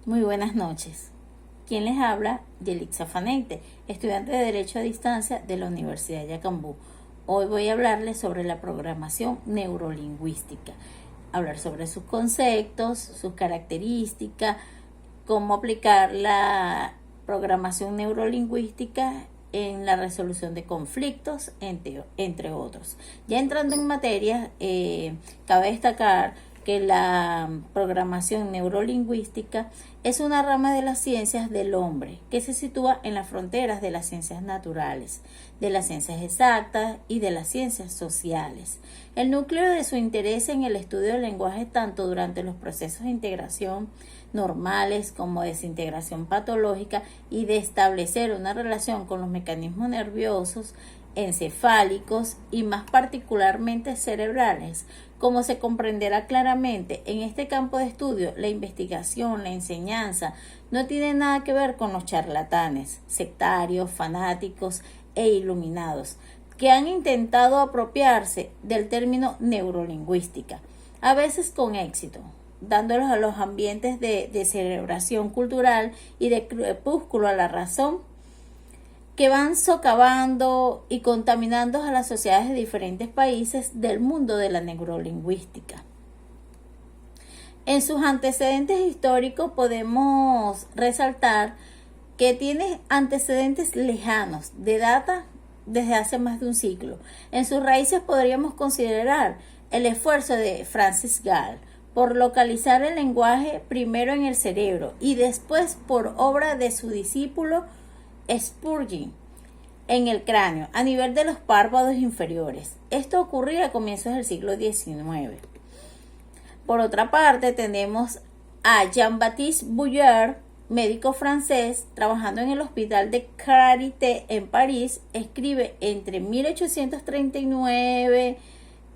Muy buenas noches. ¿Quién les habla? Yelixa Fanente, estudiante de Derecho a Distancia de la Universidad de Yacambú. Hoy voy a hablarles sobre la programación neurolingüística, hablar sobre sus conceptos, sus características, cómo aplicar la programación neurolingüística en la resolución de conflictos, entre otros. Ya entrando en materia, cabe destacar que la programación neurolingüística es una rama de las ciencias del hombre que se sitúa en las fronteras de las ciencias naturales, de las ciencias exactas y de las ciencias sociales. El núcleo de su interés en el estudio del lenguaje tanto durante los procesos de integración normales como desintegración patológica y de establecer una relación con los mecanismos nerviosos, encefálicos y más particularmente cerebrales. Como se comprenderá claramente, en este campo de estudio la investigación, la enseñanza no tiene nada que ver con los charlatanes, sectarios, fanáticos e iluminados que han intentado apropiarse del término neurolingüística, a veces con éxito, dándolos a los ambientes de celebración cultural y de crepúsculo a la razón que van socavando y contaminando a las sociedades de diferentes países del mundo de la neurolingüística. En sus antecedentes históricos podemos resaltar que tiene antecedentes lejanos de data desde hace más de un siglo. En sus raíces podríamos considerar el esfuerzo de Francis Gall por localizar el lenguaje primero en el cerebro y después por obra de su discípulo Spurgeon en el cráneo a nivel de los párpados inferiores. Esto ocurría a comienzos del siglo XIX. Por otra parte, tenemos a Jean-Baptiste Bouillard, médico francés, trabajando en el Hospital de Charité en París. Escribe entre 1839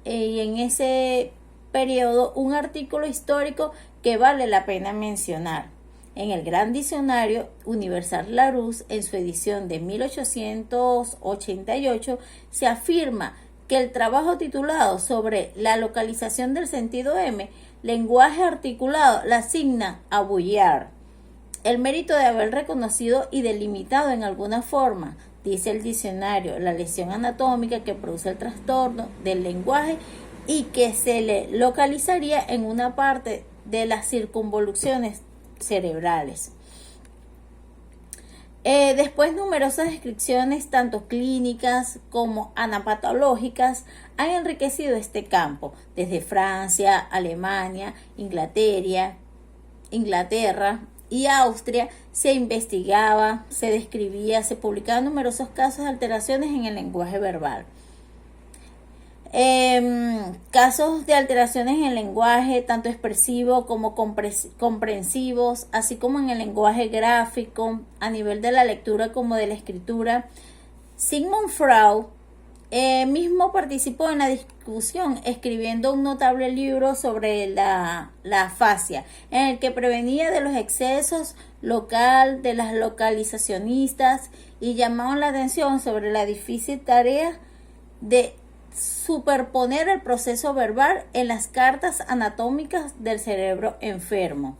y en ese periodo un artículo histórico que vale la pena mencionar. En el Gran Diccionario Universal Larousse, en su edición de 1888, se afirma que el trabajo titulado sobre la localización del sentido M, lenguaje articulado, la asigna a Bouillard el mérito de haber reconocido y delimitado en alguna forma, dice el diccionario, la lesión anatómica que produce el trastorno del lenguaje y que se le localizaría en una parte de las circunvoluciones cerebrales. Después, numerosas descripciones, tanto clínicas como anapatológicas, han enriquecido este campo, desde Francia, Alemania, Inglaterra y Austria. Se investigaba, se describía, se publicaban numerosos casos de alteraciones en el lenguaje verbal. Casos de alteraciones en el lenguaje, tanto expresivo como comprensivos, así como en el lenguaje gráfico, a nivel de la lectura como de la escritura. Sigmund Freud mismo participó en la discusión escribiendo un notable libro sobre la afasia, en el que prevenía de los excesos de las localizacionistas y llamaban la atención sobre la difícil tarea de superponer el proceso verbal en las cartas anatómicas del cerebro enfermo.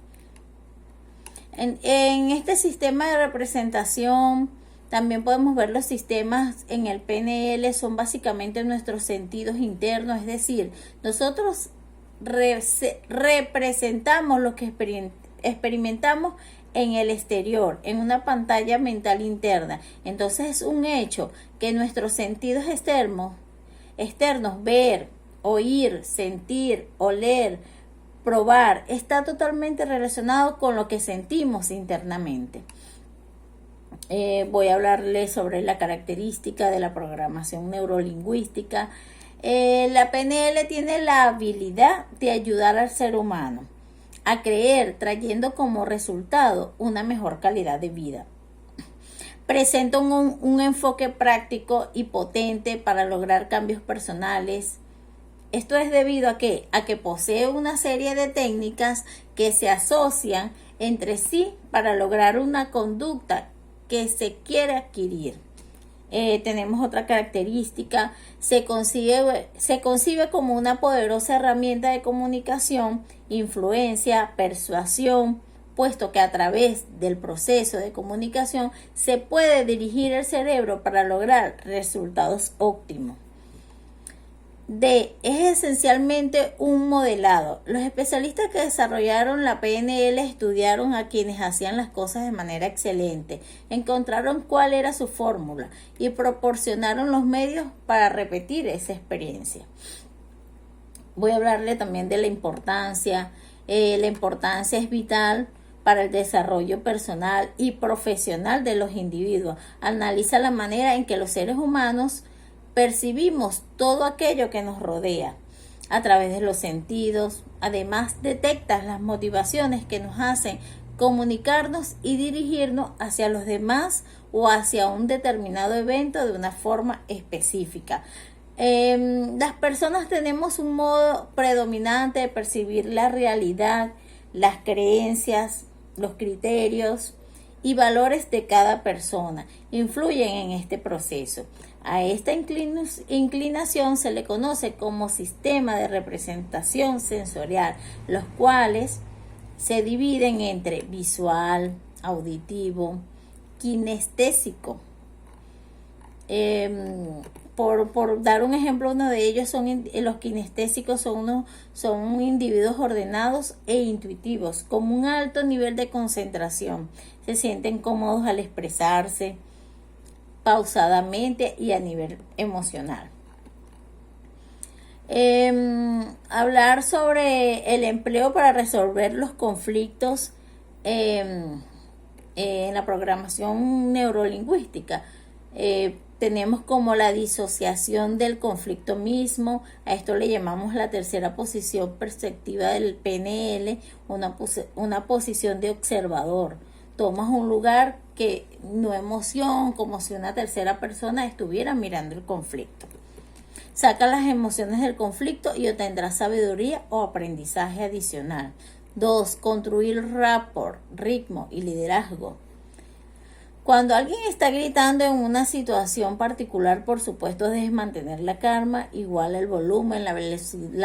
En este sistema de representación también podemos ver los sistemas en el PNL, son básicamente nuestros sentidos internos, es decir, nosotros representamos lo que experimentamos en el exterior, en una pantalla mental interna. Entonces es un hecho que nuestros sentidos externos, ver, oír, sentir, oler, probar, está totalmente relacionado con lo que sentimos internamente. Voy a hablarles sobre la característica de la programación neurolingüística. La PNL tiene la habilidad de ayudar al ser humano a creer, trayendo como resultado una mejor calidad de vida. Presenta un enfoque práctico y potente para lograr cambios personales. Esto es debido a que posee una serie de técnicas que se asocian entre sí para lograr una conducta que se quiere adquirir. Tenemos otra característica, se concibe como una poderosa herramienta de comunicación, influencia, persuasión, puesto que a través del proceso de comunicación se puede dirigir el cerebro para lograr resultados óptimos. D. Es esencialmente un modelado. Los especialistas que desarrollaron la PNL estudiaron a quienes hacían las cosas de manera excelente, encontraron cuál era su fórmula y proporcionaron los medios para repetir esa experiencia. Voy a hablarle también de la importancia. La importancia es vital para el desarrollo personal y profesional de los individuos. Analiza la manera en que los seres humanos percibimos todo aquello que nos rodea a través de los sentidos. Además, detectas las motivaciones que nos hacen comunicarnos y dirigirnos hacia los demás o hacia un determinado evento de una forma específica. Las personas tenemos un modo predominante de percibir la realidad, las creencias, los criterios y valores de cada persona influyen en este proceso. A esta inclinación se le conoce como sistema de representación sensorial, los cuales se dividen entre visual, auditivo, kinestésico. Por dar un ejemplo, uno de ellos los kinestésicos son individuos ordenados e intuitivos, con un alto nivel de concentración. Se sienten cómodos al expresarse pausadamente y a nivel emocional. Hablar sobre el empleo para resolver los conflictos en la programación neurolingüística. Tenemos como la disociación del conflicto mismo. A esto le llamamos la tercera posición perceptiva del PNL, una posición de observador. Tomas un lugar que no emoción, como si una tercera persona estuviera mirando el conflicto. Saca las emociones del conflicto y obtendrás sabiduría o aprendizaje adicional. 2. Construir rapport, ritmo y liderazgo. Cuando alguien está gritando en una situación particular, por supuesto, debes mantener la calma, igual el volumen, la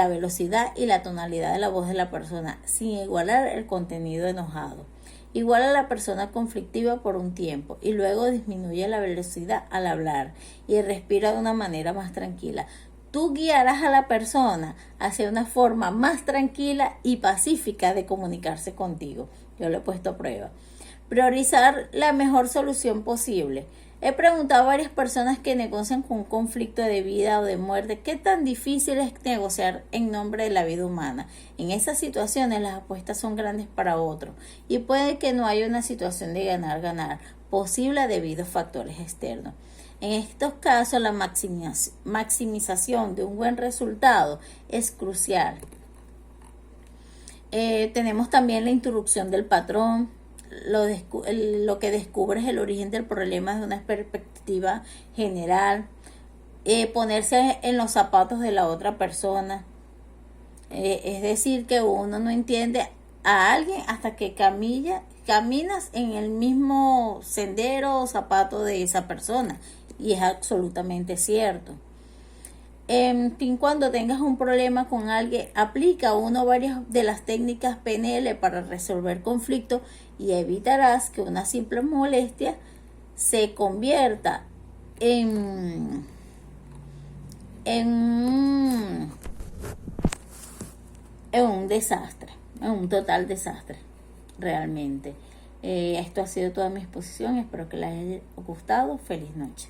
velocidad y la tonalidad de la voz de la persona, sin igualar el contenido enojado. Iguala a la persona conflictiva por un tiempo y luego disminuye la velocidad al hablar y respira de una manera más tranquila. Tú guiarás a la persona hacia una forma más tranquila y pacífica de comunicarse contigo. Yo lo he puesto a prueba. Priorizar la mejor solución posible. He preguntado a varias personas que negocian con un conflicto de vida o de muerte qué tan difícil es negociar en nombre de la vida humana. En esas situaciones las apuestas son grandes para otros y puede que no haya una situación de ganar-ganar posible debido a factores externos. En estos casos la maximización de un buen resultado es crucial. Tenemos también la introducción del patrón. Lo que descubre es el origen del problema desde una perspectiva general, ponerse en los zapatos de la otra persona, es decir, que uno no entiende a alguien hasta que caminas en el mismo sendero o zapato de esa persona, y es absolutamente cierto. En fin, cuando tengas un problema con alguien, aplica una o varias de las técnicas PNL para resolver conflictos y evitarás que una simple molestia se convierta en un desastre, en un total desastre, realmente. Esto ha sido toda mi exposición, espero que les haya gustado. Feliz noche.